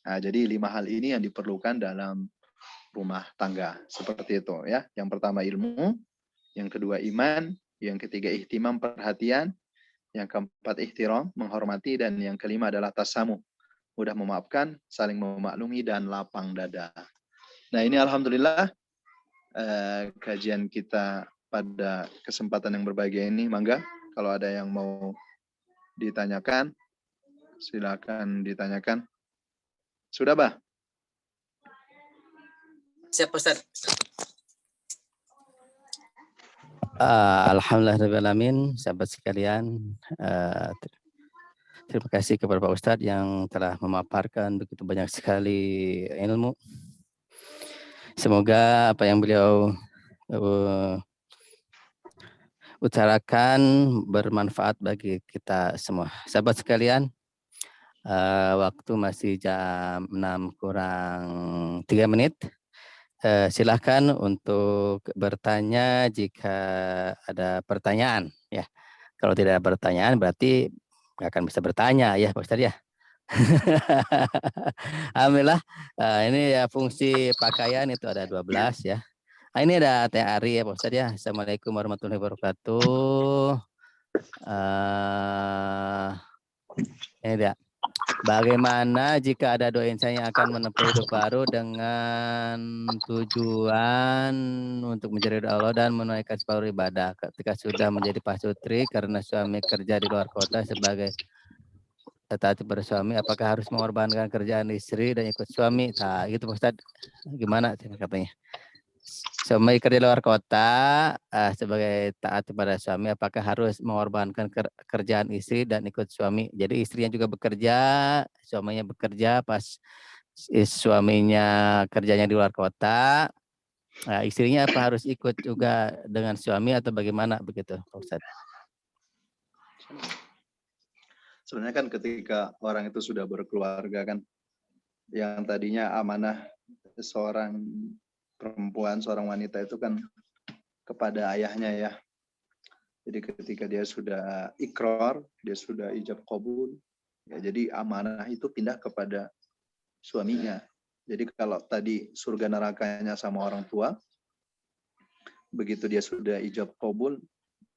Nah, jadi 5 hal ini yang diperlukan dalam rumah tangga. Seperti itu ya. Yang pertama ilmu, yang kedua iman, yang ketiga ihtimam, perhatian, yang keempat ihtiram, menghormati, dan yang kelima adalah tasamuh, mudah memaafkan, saling memaklumi dan lapang dada. Nah, ini alhamdulillah kajian kita pada kesempatan yang berbahagia ini. Mangga kalau ada yang mau ditanyakan silakan ditanyakan. Sudah, Bah? Siap, Ustaz. Alhamdulillahirrahmanirrahim, sahabat sekalian. Terima kasih kepada Pak Ustadz yang telah memaparkan begitu banyak sekali ilmu Semoga apa yang beliau uh, utarakan bermanfaat bagi kita semua. Sahabat sekalian, waktu masih jam 6 kurang 3 menit. Silahkan untuk bertanya jika ada pertanyaan ya. Kalau tidak ada pertanyaan berarti nggak akan bisa bertanya ya Pak Ustadz ya. Alhamdulillah, ini ya fungsi pakaian itu ada 12 ya. Ini ada Teh Ari ya Pak Ustadz ya. Assalamualaikum warahmatullahi wabarakatuh. Ini dia. Bagaimana jika ada dua insan yang akan menempuh hidup baru dengan tujuan untuk mencari ridho Allah dan menunaikan separuh ibadah ketika sudah menjadi pasutri karena suami kerja di luar kota sebagai taati pada suami, apakah harus mengorbankan kerjaan istri dan ikut suami? Nah, gitu Pak Ustadz. Gimana katanya? Suami kerja di luar kota sebagai taat kepada suami, apakah harus mengorbankan kerjaan istri dan ikut suami? Jadi istrinya juga bekerja, suaminya bekerja, pas suaminya kerjanya di luar kota, istrinya apa harus ikut juga dengan suami atau bagaimana begitu, Pak Ustadz? Sebenarnya kan ketika orang itu sudah berkeluarga kan, yang tadinya amanah seorang perempuan, seorang wanita itu kan kepada ayahnya ya. Jadi ketika dia sudah ikrar, dia sudah ijab qabul, ya jadi amanah itu pindah kepada suaminya. Jadi kalau tadi surga nerakanya sama orang tua, begitu dia sudah ijab qabul,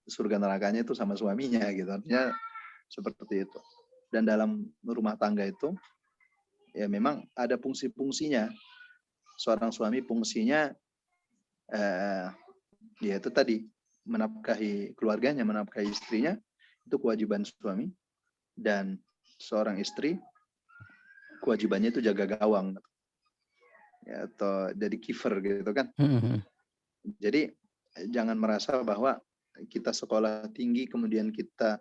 surga nerakanya itu sama suaminya gitu. Artinya seperti itu. Dan dalam rumah tangga itu ya memang ada fungsi-fungsinya. Seorang suami fungsinya dia itu tadi menafkahi keluarganya, menafkahi istrinya, itu kewajiban suami. Dan seorang istri kewajibannya itu jaga gawang ya, atau jadi kiper gitu kan. Jadi jangan merasa bahwa kita sekolah tinggi kemudian kita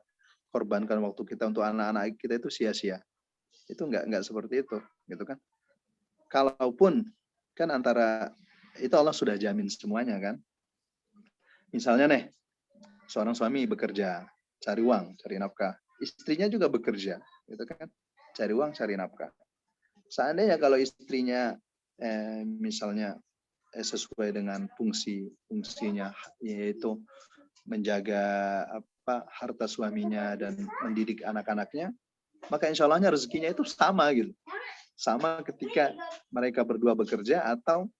korbankan waktu kita untuk anak-anak kita itu sia-sia. Itu enggak seperti itu gitu kan. Kalaupun kan antara itu Allah sudah jamin semuanya kan. Misalnya nih, seorang suami bekerja, cari uang, cari nafkah. Istrinya juga bekerja, gitu kan? Cari uang, cari nafkah. Seandainya kalau istrinya misalnya sesuai dengan fungsinya, yaitu menjaga harta suaminya dan mendidik anak-anaknya, maka insya Allahnya rezekinya itu sama gitu. Sama ketika mereka berdua bekerja atau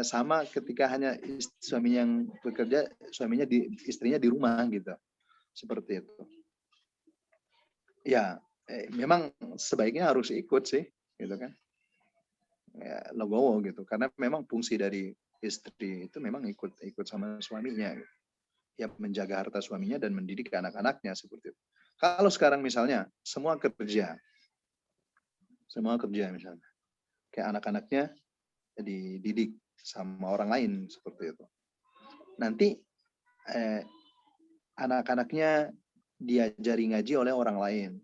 sama ketika hanya suaminya yang bekerja, istrinya di rumah gitu. Seperti itu. Ya, memang sebaiknya harus ikut sih, gitu kan. Ya, legowo gitu. Karena memang fungsi dari istri itu memang ikut sama suaminya. Gitu. Ya, menjaga harta suaminya dan mendidik anak-anaknya seperti itu. Kalau sekarang misalnya semua kerja misalnya, kayak anak-anaknya dididik sama orang lain seperti itu. Nanti anak-anaknya diajari ngaji oleh orang lain.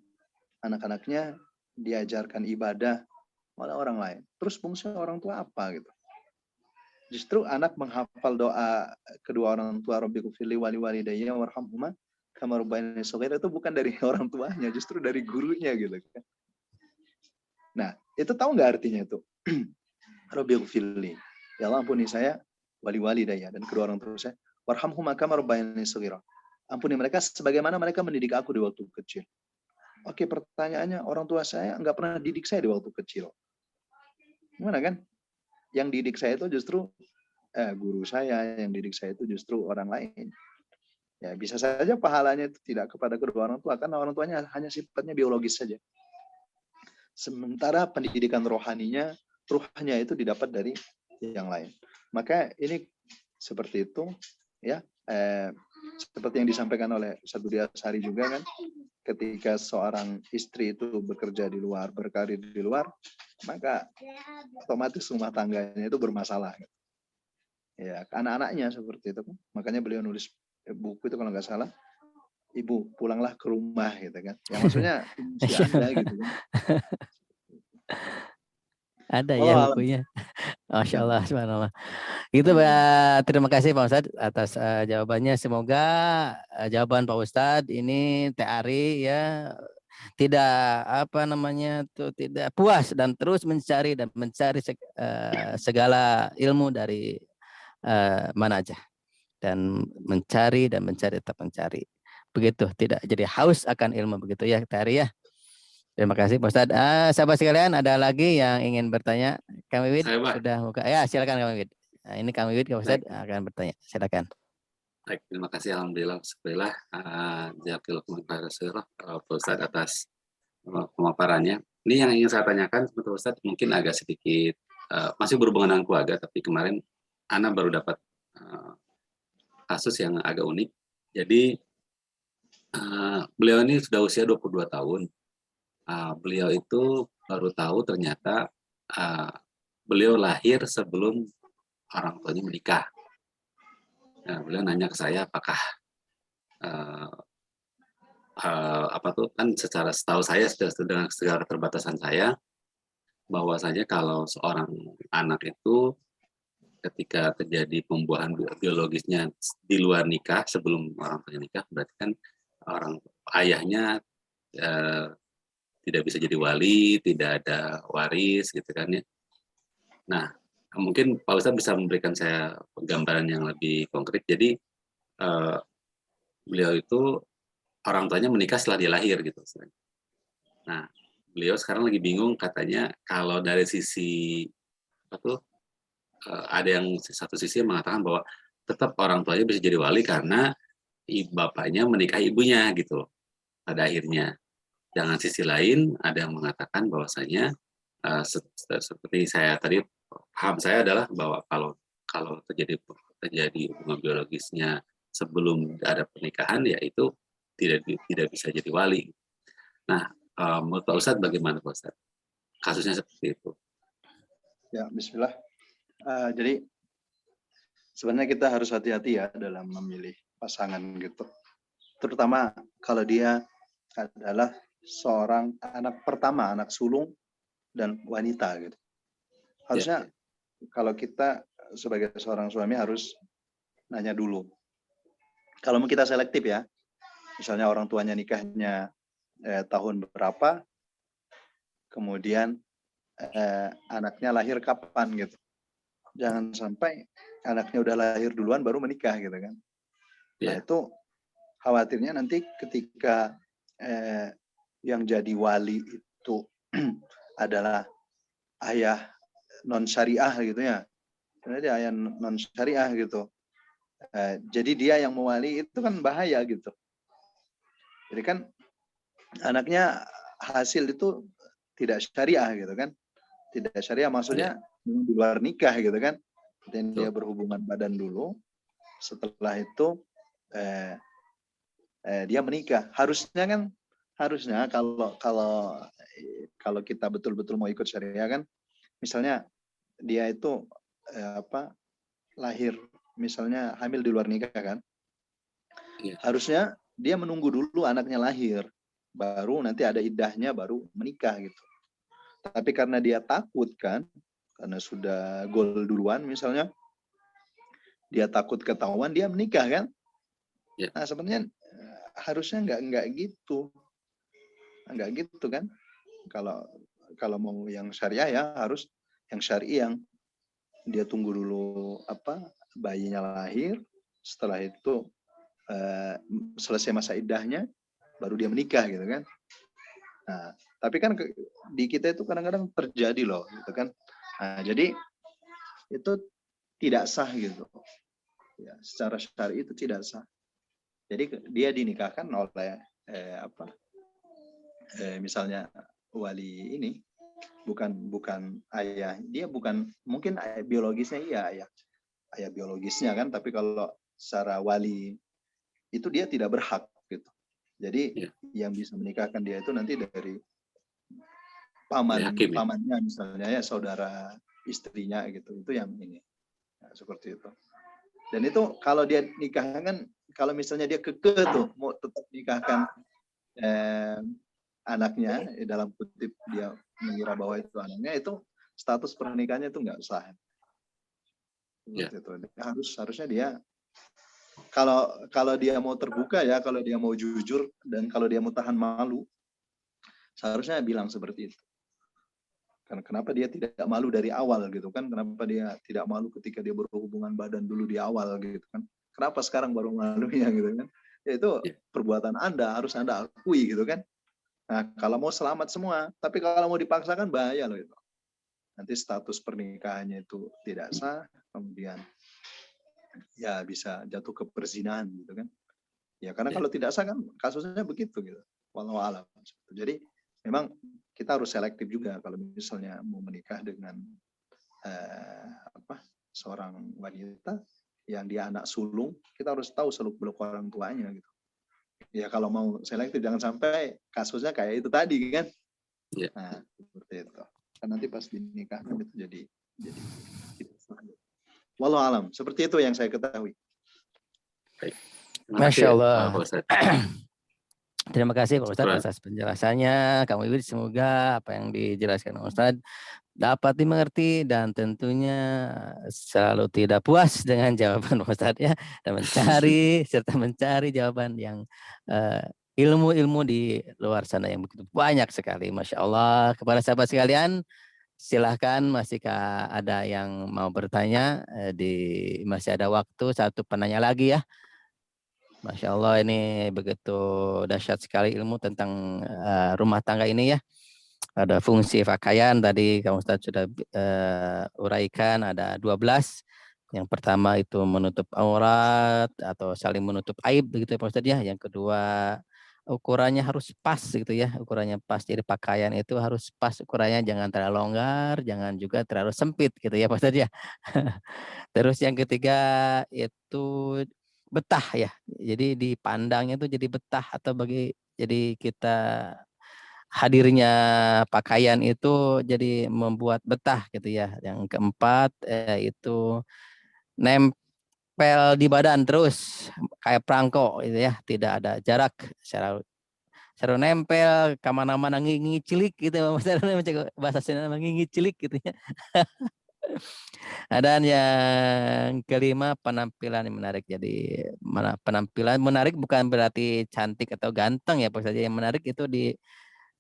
Anak-anaknya diajarkan ibadah oleh orang lain. Terus fungsi orang tua apa gitu? Justru anak menghafal doa kedua orang tua, Rabbighfirli wali walidayya warhamhuma kama rabbayani shaghira, itu bukan dari orang tuanya, justru dari gurunya gitu kan. Nah, itu tahu nggak artinya itu? Rabbighfirli, ya Allah ampuni saya, wali walidayya, dan kedua orang tua saya, warhamhuma kama rabbayani shaghira. Ampuni mereka sebagaimana mereka mendidik aku di waktu kecil. Oke, pertanyaannya, orang tua saya nggak pernah didik saya di waktu kecil. Gimana kan? Yang didik saya itu justru guru saya, yang didik saya itu justru orang lain. Ya, bisa saja pahalanya itu tidak kepada kedua orang tua, karena orang tuanya hanya sifatnya biologis saja. Sementara pendidikan rohaninya, ruhnya itu didapat dari yang lain. Maka ini seperti itu, ya. Seperti yang disampaikan oleh Ustaz Budi Ashari juga kan, ketika seorang istri itu bekerja di luar, berkarir di luar, maka otomatis rumah tangganya itu bermasalah. Ya, anak-anaknya seperti itu kan. Makanya beliau nulis buku itu kalau nggak salah, Ibu pulanglah ke rumah gitu kan. Ya maksudnya fungsi Anda gitu kan. Ada ya Allah alam. bukunya. Masya Ya. Allah, subhanallah. Gitu, Pak. Terima kasih Pak Ustadz atas jawabannya. Semoga jawaban Pak Ustadz ini Teh Ari ya tidak apa namanya tuh tidak puas dan terus mencari segala ilmu dari mana aja dan mencari tetap mencari. Begitu, tidak jadi haus akan ilmu begitu ya Teh Ari ya. Terima kasih Pak Ustadz. Sahabat sekalian, ada lagi yang ingin bertanya? Kang Wiwid Saya, Pak. sudah buka. Ya, silakan Kang Wiwid. Nah, ini Kang Wiwid, Kang Ustadz Baik. akan bertanya. Silakan. Baik, terima kasih alhamdulillah. Jazakallahu khairan Pak Ustadz atas pemaparannya. Ini yang ingin saya tanyakan, Pak Ustadz, mungkin agak sedikit masih berhubungan dengan keluarga, tapi kemarin Ana baru dapat kasus yang agak unik. Jadi beliau ini sudah usia 22 tahun. Beliau itu baru tahu ternyata beliau lahir sebelum orang tuanya menikah. Nah, beliau nanya ke saya apakah apa tuh kan secara setahu saya dengan segala keterbatasan saya bahwasanya kalau seorang anak itu ketika terjadi pembuahan biologisnya di luar nikah sebelum orang tuanya nikah berarti kan orang ayahnya tidak bisa jadi wali, tidak ada waris gitu kan ya. Nah, mungkin Pak Ustadz bisa memberikan saya gambaran yang lebih konkret. Jadi beliau itu orang tuanya menikah setelah dia lahir gitu. Nah, beliau sekarang lagi bingung katanya kalau dari sisi apa tuh ada yang satu sisi yang mengatakan bahwa tetap orang tuanya bisa jadi wali karena bapaknya menikahi ibunya gitu pada akhirnya. Jangan sisi lain ada yang mengatakan bahwasanya seperti saya tadi paham saya adalah bahwa kalau terjadi hubungan biologisnya sebelum ada pernikahan ya itu tidak bisa jadi wali. Nah, menurut Pak Ustadz bagaimana Pak Ustadz? Kasusnya seperti itu. Ya, bismillah. Jadi sebenarnya kita harus hati-hati ya dalam memilih pasangan gitu. Terutama kalau dia adalah seorang anak pertama, anak sulung dan wanita gitu. Harusnya kalau kita sebagai seorang suami harus nanya dulu. Kalau mau kita selektif ya, misalnya orang tuanya nikahnya tahun berapa, kemudian anaknya lahir kapan gitu. Jangan sampai anaknya udah lahir duluan baru menikah gitu kan. Nah itu khawatirnya nanti ketika yang jadi wali itu adalah ayah non syariah gitu ya. Karena dia ayah non syariah gitu. Jadi dia yang mewali itu kan bahaya gitu. Jadi kan anaknya hasil itu tidak syariah gitu kan. Tidak syariah maksudnya di luar nikah gitu kan. Dan dia berhubungan badan dulu. Setelah itu dia menikah. Harusnya kalau kita betul-betul mau ikut syariah kan, misalnya dia itu lahir misalnya hamil di luar nikah kan, harusnya dia menunggu dulu anaknya lahir, baru nanti ada iddahnya baru menikah gitu. Tapi karena dia takut kan, karena sudah gol duluan misalnya, dia takut ketahuan dia menikah kan. Nah sebenarnya harusnya nggak gitu kan. Kalau mau yang syariah ya harus yang syar'i yang dia tunggu dulu bayinya lahir, setelah itu selesai masa iddahnya baru dia menikah gitu kan. Nah, tapi kan di kita itu kadang-kadang terjadi loh gitu kan. Nah, jadi itu tidak sah gitu. Ya, secara syar'i itu tidak sah. Jadi dia dinikahkan oleh misalnya wali ini bukan ayah, dia bukan, mungkin ayah biologisnya iya ayah biologisnya kan, tapi kalau secara wali itu dia tidak berhak gitu. Jadi yang bisa menikahkan dia itu nanti dari pamannya misalnya ya, saudara istrinya gitu, itu yang ini seperti itu. Dan itu kalau dia nikah kan, kalau misalnya dia kekeh tuh mau tetap nikahkan anaknya, dalam kutip dia mengira bahwa itu anaknya, itu status pernikahannya itu nggak sah. Ya. Itu. Harusnya dia kalau dia mau terbuka ya, kalau dia mau jujur dan kalau dia mau tahan malu, seharusnya bilang seperti itu. Karena kenapa dia tidak malu dari awal gitu kan? Kenapa dia tidak malu ketika dia berhubungan badan dulu di awal gitu kan? Kenapa sekarang baru malunya gitu kan? Ya itu perbuatan Anda, harus Anda akui gitu kan? Nah, kalau mau selamat semua, tapi kalau mau dipaksakan bahaya loh itu. Nanti status pernikahannya itu tidak sah, kemudian ya bisa jatuh ke perzinahan gitu kan. Ya karena kalau tidak sah kan kasusnya begitu gitu. Wallahu a'lam. Jadi memang kita harus selektif juga kalau misalnya mau menikah dengan seorang wanita yang dia anak sulung, kita harus tahu seluk-beluk orang tuanya gitu. Ya kalau mau selektif jangan sampai kasusnya kayak itu tadi kan. Ya. Nah, seperti itu. Kan nanti pas dinikahkan itu jadi wallahu alam. Seperti itu yang saya ketahui. Baik. Masya Allah. Pak Ustadz. Terima kasih Pak Ustadz Syukur. atas penjelasannya. Kamu Ibu, semoga apa yang dijelaskan Ustadz dapat dimengerti dan tentunya selalu tidak puas dengan jawaban Ustadz ya, dan mencari serta mencari jawaban yang ilmu-ilmu di luar sana yang begitu banyak sekali. Masya Allah. Kepada sahabat sekalian, silahkan masihkah ada yang mau bertanya, masih ada waktu, satu penanya lagi ya. Masya Allah, ini begitu dahsyat sekali ilmu tentang rumah tangga ini ya. Ada fungsi pakaian tadi Kang Ustadz sudah uraikan, ada 12. Yang pertama itu menutup aurat atau saling menutup aib begitu ya Pak Ustadz ya. Yang kedua ukurannya harus pas gitu ya, ukurannya pas. Jadi pakaian itu harus pas ukurannya, jangan terlalu longgar, jangan juga terlalu sempit gitu ya Pak Ustadz ya. Terus yang ketiga itu betah ya. Jadi dipandangnya itu jadi betah atau jadi kita hadirnya pakaian itu jadi membuat betah gitu ya. Yang keempat itu nempel di badan terus kayak perangko gitu ya, tidak ada jarak, seru nempel kemana-mana ngicilik gitu bahasa Sunda ngicilik gitu ya. Dan yang kelima penampilan yang menarik. Jadi penampilan menarik bukan berarti cantik atau ganteng ya Pak. Saja yang menarik itu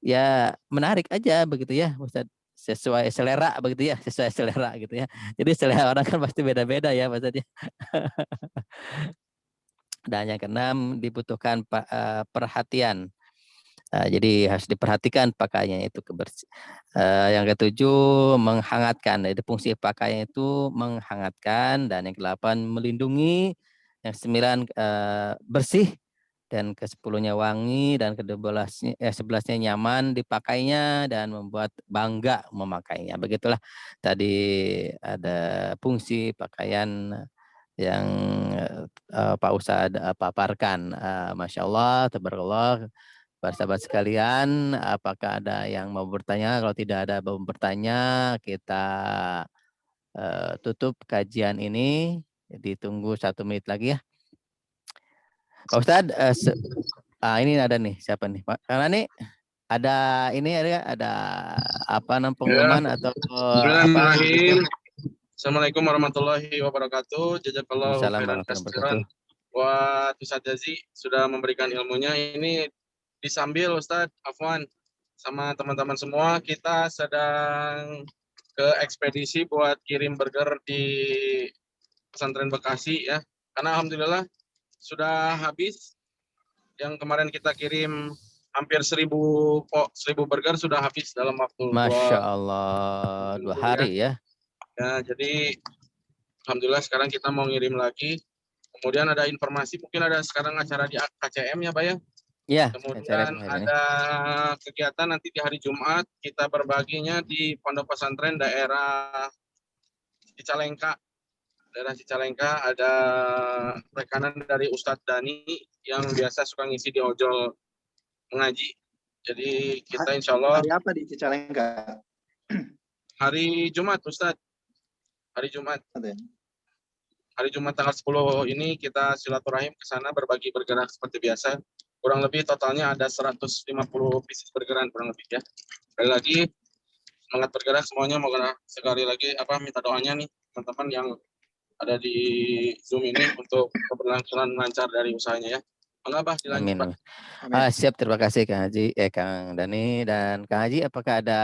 ya menarik aja begitu ya Ustaz, sesuai selera begitu ya, sesuai selera gitu ya. Jadi selera orang kan pasti beda-beda ya Pak Ustaz ya. Dan yang keenam dibutuhkan perhatian. Jadi harus diperhatikan pakaiannya itu yang ketujuh menghangatkan. Jadi fungsi pakaian itu menghangatkan. Dan yang kedelapan melindungi. Yang sembilan bersih. Dan ke-10-nya wangi. Dan ke-11-nya nyaman dipakainya dan membuat bangga memakainya. Begitulah tadi ada fungsi pakaian yang Pak Ustadz paparkan. Masya Allah, tabarakallah. Para sahabat sekalian, apakah ada yang mau bertanya? Kalau tidak ada yang mau bertanya, kita tutup kajian ini. Ditunggu 1 menit lagi ya. Pak Ustadz, ini ada nih, siapa nih? Pak, karena nih ada apa namanya pengumuman atau apa? Assalamualaikum warahmatullahi wabarakatuh. Jazakallahu khairan katsiran. Buat Ustadz Jazi sudah memberikan ilmunya. Ini disambil Ustadz Afwan sama teman-teman semua, kita sedang ke ekspedisi buat kirim burger di pesantren Bekasi ya. Karena alhamdulillah sudah habis. Yang kemarin kita kirim hampir 1000 burger sudah habis dalam waktu Masya Allah, 2 hari ya. Ya, jadi alhamdulillah sekarang kita mau ngirim lagi. Kemudian ada informasi, mungkin ada sekarang acara di KCM ya Pak ya. Ya, kemudian ada kegiatan nanti di hari Jumat, kita berbaginya di Pondok Pesantren daerah Cicalengka. Daerah Cicalengka ada rekanan dari Ustadz Dani yang biasa suka ngisi di ojol mengaji. Jadi kita insya Allah hari apa di Cicalengka? Hari Jumat Ustadz. Hari Jumat. Hari Jumat tanggal 10 ini kita silaturahim ke sana berbagi bergerak seperti biasa. Kurang lebih totalnya ada 150 pieces burgeran kurang lebih ya. Sekali lagi semangat bergerak semuanya. Moga sekali lagi minta doanya nih teman-teman yang ada di Zoom ini untuk keberlangsungan lancar dari usahanya ya. Mengapa dilanjut, Pak? Siap, terima kasih Kang Haji, Kang Dani dan Kang Haji. Apakah ada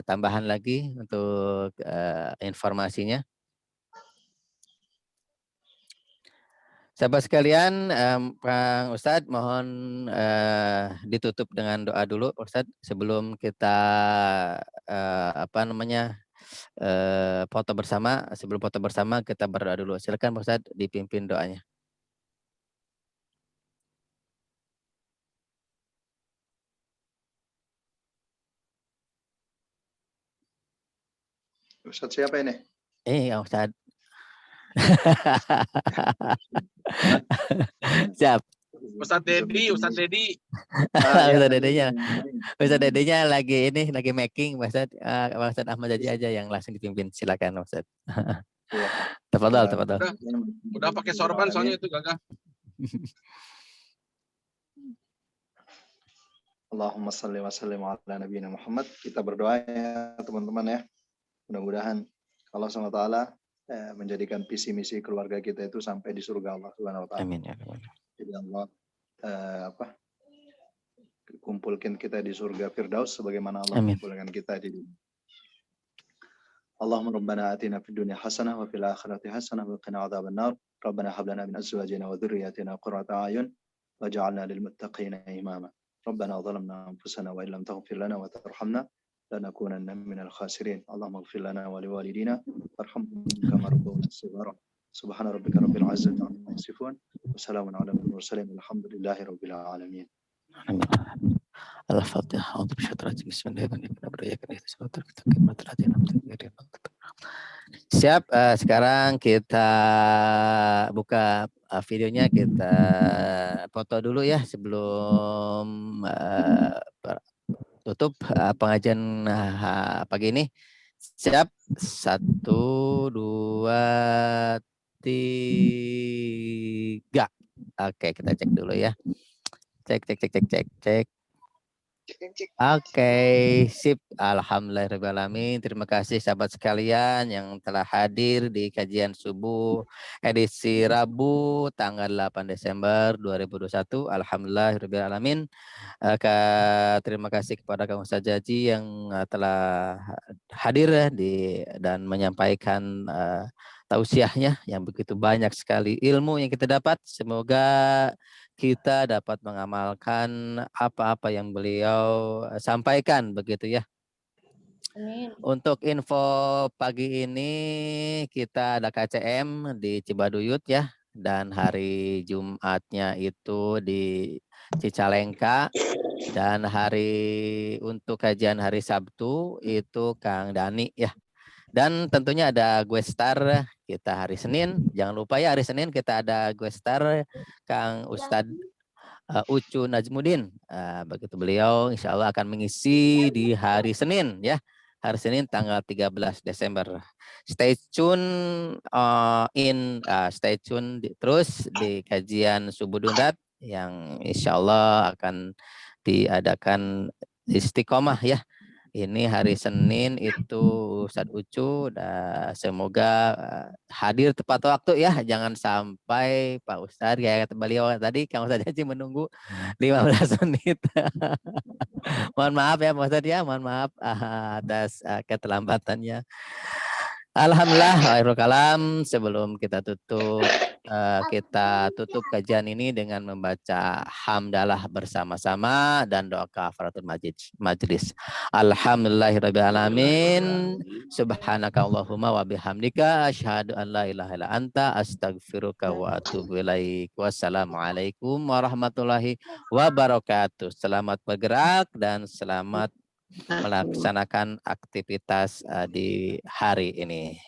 tambahan lagi untuk informasinya? Sahabat sekalian, Kang Ustadz mohon ditutup dengan doa dulu, Ustadz, sebelum kita foto bersama. Sebelum foto bersama kita berdoa dulu. Silakan Pak Ustadz dipimpin doanya. Ustadz siapa ini? Ustadz. Siap. Ustadz Dedi. Ustadz Dedinya lagi making, Ustadz. Ustadz Ahmad aja yang langsung dipimpin. Silakan Ustadz. Tafadhal. Udah pakai sorban soalnya itu gagah. Allahumma salli wa sallim ala nabiyina Muhammad. Kita berdoa ya teman-teman ya. Mudah-mudahan Allah SWT menjadikan visi misi keluarga kita itu sampai di surga Allah Subhanahu wa taala. Amin ya rabbal alamin. Jadi Allah kumpulkan kita di surga Firdaus sebagaimana Allah kumpulkan kita di dunia. Allahumma rabbana atina fid dunya hasanah wa fil akhirati hasanah wa qina adzabannar. Rabbana hab lana min azwajina wa dhurriyyatina qurrata a'yun waj'alna lil muttaqina imama. Rabbana zalamna anfusana wa illam taghfir lana wa tarhamna lanakunanna minal khasirin. Allahumma ighfir lana wa liwalidina warhamhum kama rabbawna shighara. Subhana rabbika rabbil izzati amma yasifun wa salamun ala mursalin walhamdulillahi rabbil alamin. Al-Fatihah. Siap, sekarang kita buka videonya, kita foto dulu ya sebelum tutup pengajian pagi ini. Siap, 1, 2, 3. Oke, kita cek dulu ya. Cek. Oke, sip. Alhamdulillahirrahmanirrahim. Terima kasih sahabat sekalian yang telah hadir di kajian subuh edisi Rabu tanggal 8 Desember 2021. Alhamdulillahirrahmanirrahim. Terima kasih kepada Kang Ustaz Jaji yang telah hadir dan menyampaikan tausiahnya yang begitu banyak sekali ilmu yang kita dapat. Semoga kita dapat mengamalkan apa-apa yang beliau sampaikan begitu ya. Amin. Untuk info pagi ini kita ada KCM di Cibaduyut ya, dan hari Jumatnya itu di Cicalengka, dan untuk kajian hari Sabtu itu Kang Dani ya. Dan tentunya ada gue star kita hari Senin. Jangan lupa ya, hari Senin kita ada gue star Kang Ustadz Ucu Najmuddin. Begitu beliau insya Allah akan mengisi di hari Senin ya. Hari Senin tanggal 13 Desember. Stay tune terus di kajian Subuh Dundat yang insya Allah akan diadakan Istiqomah ya. Ini hari Senin itu Ustadz Ucu, semoga hadir tepat waktu ya. Jangan sampai Pak Ustadz kayak kata beliau tadi, Kang Ustadz Haji menunggu 15 menit. Mohon maaf ya Pak Ustadz ya, mohon maaf atas keterlambatannya. Alhamdulillah, akhirul kalam. Sebelum kita tutup kajian ini dengan membaca hamdalah bersama-sama dan doa kafaratul majlis. Alhamdulillahirabbil alamin. Subhanaka Allahumma wa bihamdika asyhadu an la ilaha illa anta astaghfiruka wa atubu ilaik. Wassalamualaikum warahmatullahi wabarakatuh. Selamat bergerak dan selamat melaksanakan aktivitas di hari ini.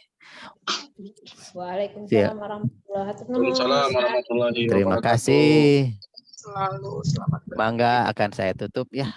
Waalaikumsalam warahmatullahi wabarakatuh. Terima kasih. Selalu selamat. Mangga akan saya tutup ya.